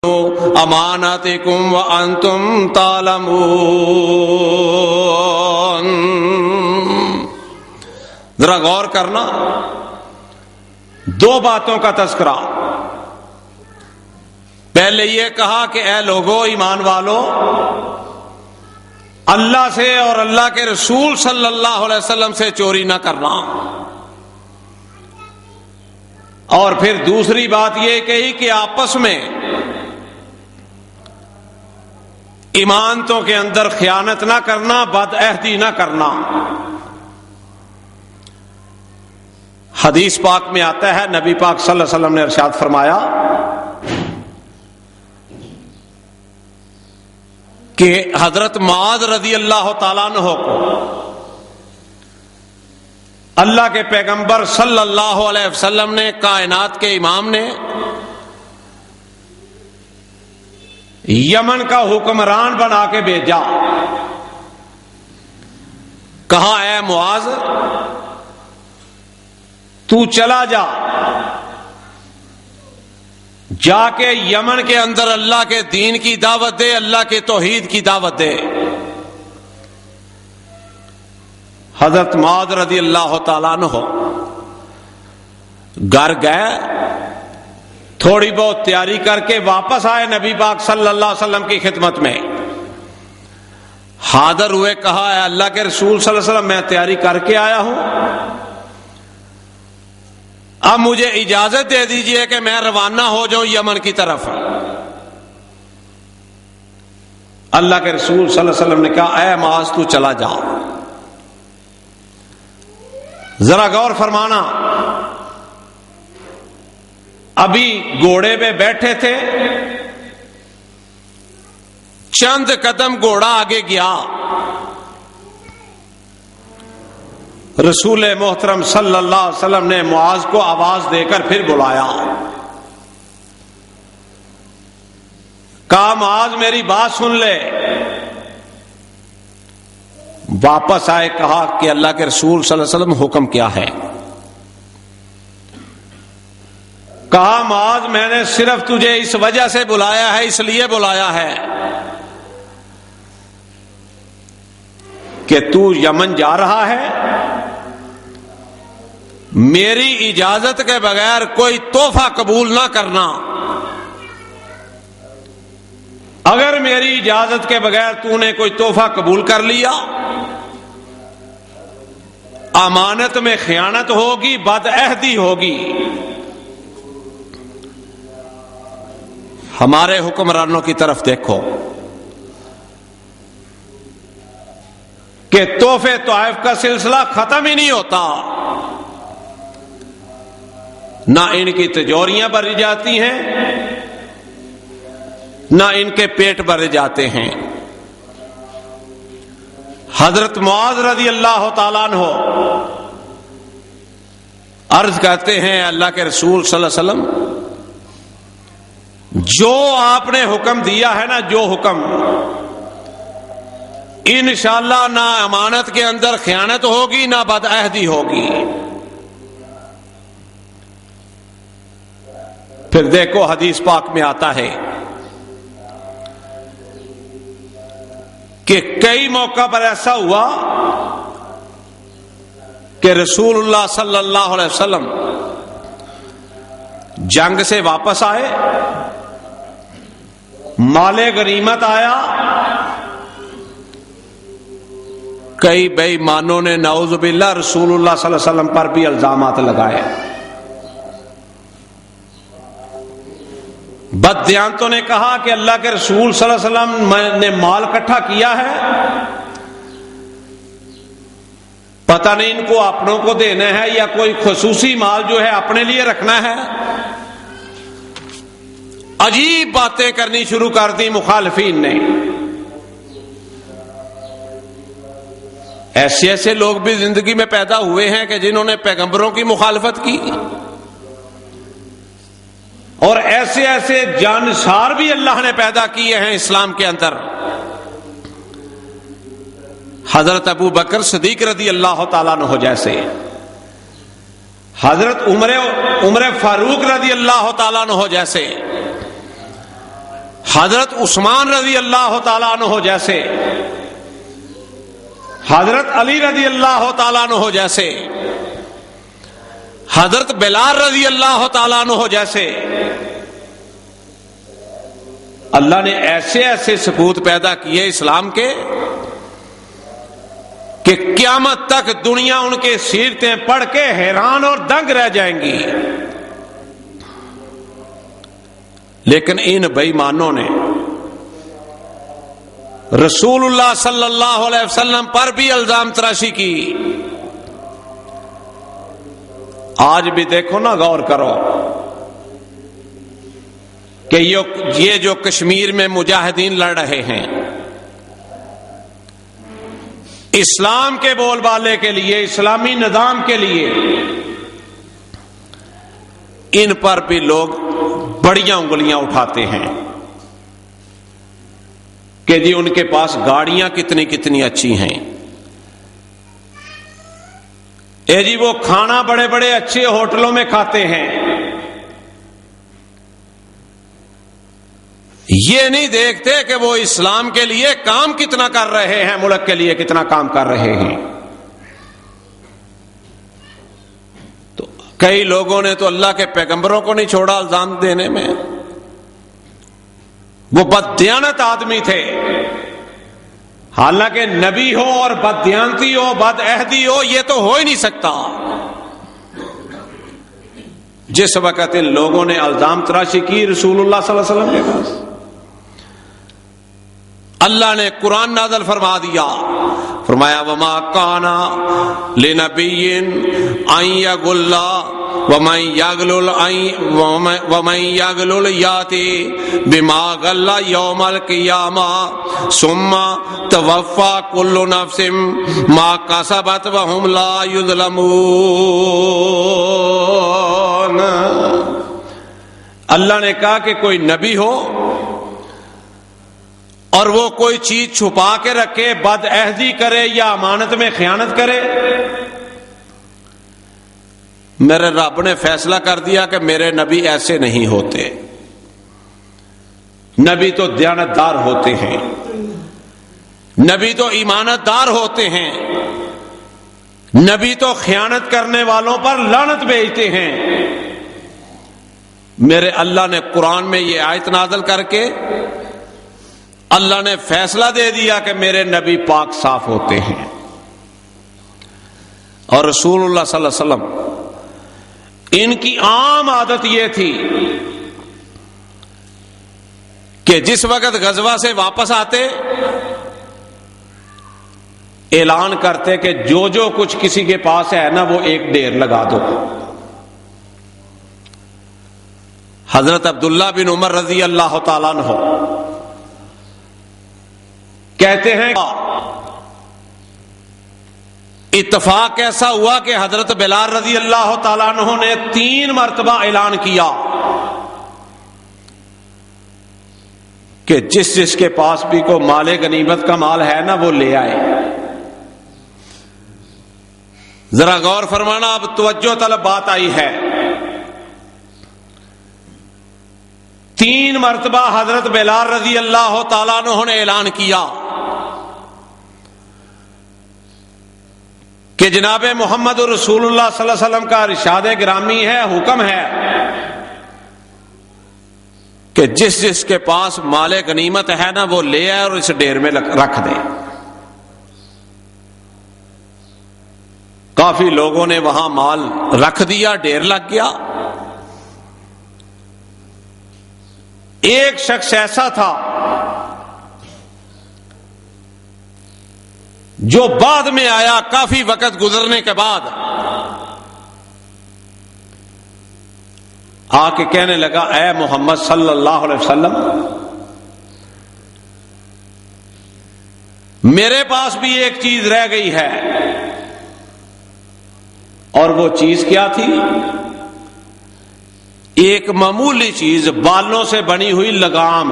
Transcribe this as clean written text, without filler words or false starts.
اماناتکم وانتم تعلمون۔ ذرا غور کرنا، دو باتوں کا تذکرہ۔ پہلے یہ کہا کہ اے لوگو، ایمان والو، اللہ سے اور اللہ کے رسول صلی اللہ علیہ وسلم سے چوری نہ کرنا۔ اور پھر دوسری بات یہ کہی کہ آپس میں ایمانتوں کے اندر خیانت نہ کرنا، بد عہدی نہ کرنا۔ حدیث پاک میں آتا ہے، نبی پاک صلی اللہ علیہ وسلم نے ارشاد فرمایا کہ حضرت معاذ رضی اللہ تعالیٰ عنہ کو اللہ کے پیغمبر صلی اللہ علیہ وسلم نے، کائنات کے امام نے، یمن کا حکمران بنا کے بھیجا۔ کہا اے معاذ، تو چلا جا، جا کے یمن کے اندر اللہ کے دین کی دعوت دے، اللہ کے توحید کی دعوت دے۔ حضرت معاذ رضی اللہ تعالیٰ عنہ گھر گئے، تھوڑی بہت تیاری کر کے واپس آئے نبی پاک صلی اللہ علیہ وسلم کی خدمت میں، حاضر ہوئے، کہا اے اللہ کے رسول صلی اللہ علیہ وسلم، میں تیاری کر کے آیا ہوں، اب مجھے اجازت دے دیجئے کہ میں روانہ ہو جاؤں یمن کی طرف۔ اللہ کے رسول صلی اللہ علیہ وسلم نے کہا اے معاذ، تو چلا جا۔ ذرا غور فرمانا، ابھی گھوڑے پہ بیٹھے تھے، چند قدم گھوڑا آگے گیا، رسول محترم صلی اللہ علیہ وسلم نے معاذ کو آواز دے کر پھر بلایا، کہا معاذ میری بات سن لے۔ واپس آئے، کہا کہ اللہ کے رسول صلی اللہ علیہ وسلم حکم کیا ہے؟ کہا معاذ میں نے صرف تجھے اس وجہ سے بلایا ہے، اس لیے بلایا ہے کہ تو یمن جا رہا ہے، میری اجازت کے بغیر کوئی تحفہ قبول نہ کرنا۔ اگر میری اجازت کے بغیر تو نے کوئی تحفہ قبول کر لیا، امانت میں خیانت ہوگی، بد عہدی ہوگی۔ ہمارے حکمرانوں کی طرف دیکھو کہ تحفے طائف کا سلسلہ ختم ہی نہیں ہوتا، نہ ان کی تجوریاں بھری جاتی ہیں، نہ ان کے پیٹ بھرے جاتے ہیں۔ حضرت معاذ رضی اللہ تعالیٰ عنہ عرض کرتے ہیں اللہ کے رسول صلی اللہ علیہ وسلم، جو آپ نے حکم دیا ہے نا، جو حکم، انشاءاللہ نہ امانت کے اندر خیانت ہوگی، نہ بد عہدی ہوگی۔ پھر دیکھو حدیث پاک میں آتا ہے کہ کئی موقع پر ایسا ہوا کہ رسول اللہ صلی اللہ علیہ وسلم جنگ سے واپس آئے، مال غنیمت آیا، کئی بے ایمانوں نے نعوذ باللہ رسول اللہ صلی اللہ علیہ وسلم پر بھی الزامات لگائے، بددیانتوں نے کہا کہ اللہ کے رسول صلی اللہ علیہ وسلم نے مال اکٹھا کیا ہے، پتہ نہیں ان کو اپنوں کو دینا ہے یا کوئی خصوصی مال جو ہے اپنے لیے رکھنا ہے۔ عجیب باتیں کرنی شروع کر دی مخالفین نے۔ ایسے ایسے لوگ بھی زندگی میں پیدا ہوئے ہیں کہ جنہوں نے پیغمبروں کی مخالفت کی، اور ایسے ایسے جانشار بھی اللہ نے پیدا کیے ہیں اسلام کے اندر۔ حضرت ابو بکر صدیق رضی اللہ تعالیٰ عنہ جیسے، حضرت عمر فاروق رضی اللہ تعالیٰ عنہ جیسے، حضرت عثمان رضی اللہ تعالیٰ عنہ جیسے، حضرت علی رضی اللہ تعالیٰ عنہ جیسے، حضرت بلال رضی اللہ تعالیٰ عنہ جیسے اللہ نے ایسے ایسے سپوت پیدا کیے اسلام کے کہ قیامت تک دنیا ان کے سیرتیں پڑھ کے حیران اور دنگ رہ جائیں گی. لیکن ان بے ایمانوں نے رسول اللہ صلی اللہ علیہ وسلم پر بھی الزام تراشی کی. آج بھی دیکھو نا، غور کرو کہ یہ جو کشمیر میں مجاہدین لڑ رہے ہیں اسلام کے بول بالے کے لیے، اسلامی نظام کے لیے، ان پر بھی لوگ بڑیاں انگلیاں اٹھاتے ہیں کہ جی ان کے پاس گاڑیاں کتنی کتنی اچھی ہیں، اے جی وہ کھانا بڑے بڑے اچھے ہوٹلوں میں کھاتے ہیں. یہ نہیں دیکھتے کہ وہ اسلام کے لیے کام کتنا کر رہے ہیں، ملک کے لیے کتنا کام کر رہے ہیں. تو کئی لوگوں نے تو اللہ کے پیغمبروں کو نہیں چھوڑا الزام دینے میں. وہ بددیانت آدمی تھے، حالانکہ نبی ہو اور بددیانتی ہو، بد عہدی ہو، یہ تو ہو ہی نہیں سکتا. جس وقت ان لوگوں نے الزام تراشی کی رسول اللہ صلی اللہ علیہ وسلم کے پاس، اللہ نے قرآن نازل فرما دیا، فرمایا وما کانا لنبی ان یغل ومن یغلل یاتی بما غل یوم القیامہ ثم توفی کل نفس ما کسبت وهم لا یظلمون. اللہ نے کہا کہ کوئی نبی ہو اور وہ کوئی چیز چھپا کے رکھے، بد عہدی کرے یا امانت میں خیانت کرے، میرے رب نے فیصلہ کر دیا کہ میرے نبی ایسے نہیں ہوتے. نبی تو دیانتدار ہوتے ہیں، نبی تو ایمانت دار ہوتے ہیں، نبی تو خیانت کرنے والوں پر لعنت بھیجتے ہیں. میرے اللہ نے قرآن میں یہ آیت نازل کر کے اللہ نے فیصلہ دے دیا کہ میرے نبی پاک صاف ہوتے ہیں. اور رسول اللہ صلی اللہ علیہ وسلم ان کی عام عادت یہ تھی کہ جس وقت غزوہ سے واپس آتے اعلان کرتے کہ جو کچھ کسی کے پاس ہے نا وہ ایک ڈھیر لگا دو. حضرت عبداللہ بن عمر رضی اللہ تعالیٰ عنہ کہتے ہیں اتفاق ایسا ہوا کہ حضرت بلال رضی اللہ تعالیٰ عنہ نے 3 مرتبہ اعلان کیا کہ جس کے پاس بھی کو مال غنیمت کا مال ہے نا وہ لے آئے. ذرا غور فرمانا، اب توجہ طلب بات آئی ہے. 3 مرتبہ حضرت بلال رضی اللہ تعالیٰ عنہ نے اعلان کیا کہ جناب محمد رسول اللہ صلی اللہ علیہ وسلم کا ارشاد گرامی ہے، حکم ہے کہ جس کے پاس مال غنیمت ہے نا وہ لے آئے اور اس ڈھیر میں رکھ دے. کافی لوگوں نے وہاں مال رکھ دیا، ڈھیر لگ گیا. ایک شخص ایسا تھا جو بعد میں آیا، کافی وقت گزرنے کے بعد آ کے کہنے لگا اے محمد صلی اللہ علیہ وسلم، میرے پاس بھی ایک چیز رہ گئی ہے. اور وہ چیز کیا تھی؟ ایک معمولی چیز، بالوں سے بنی ہوئی لگام.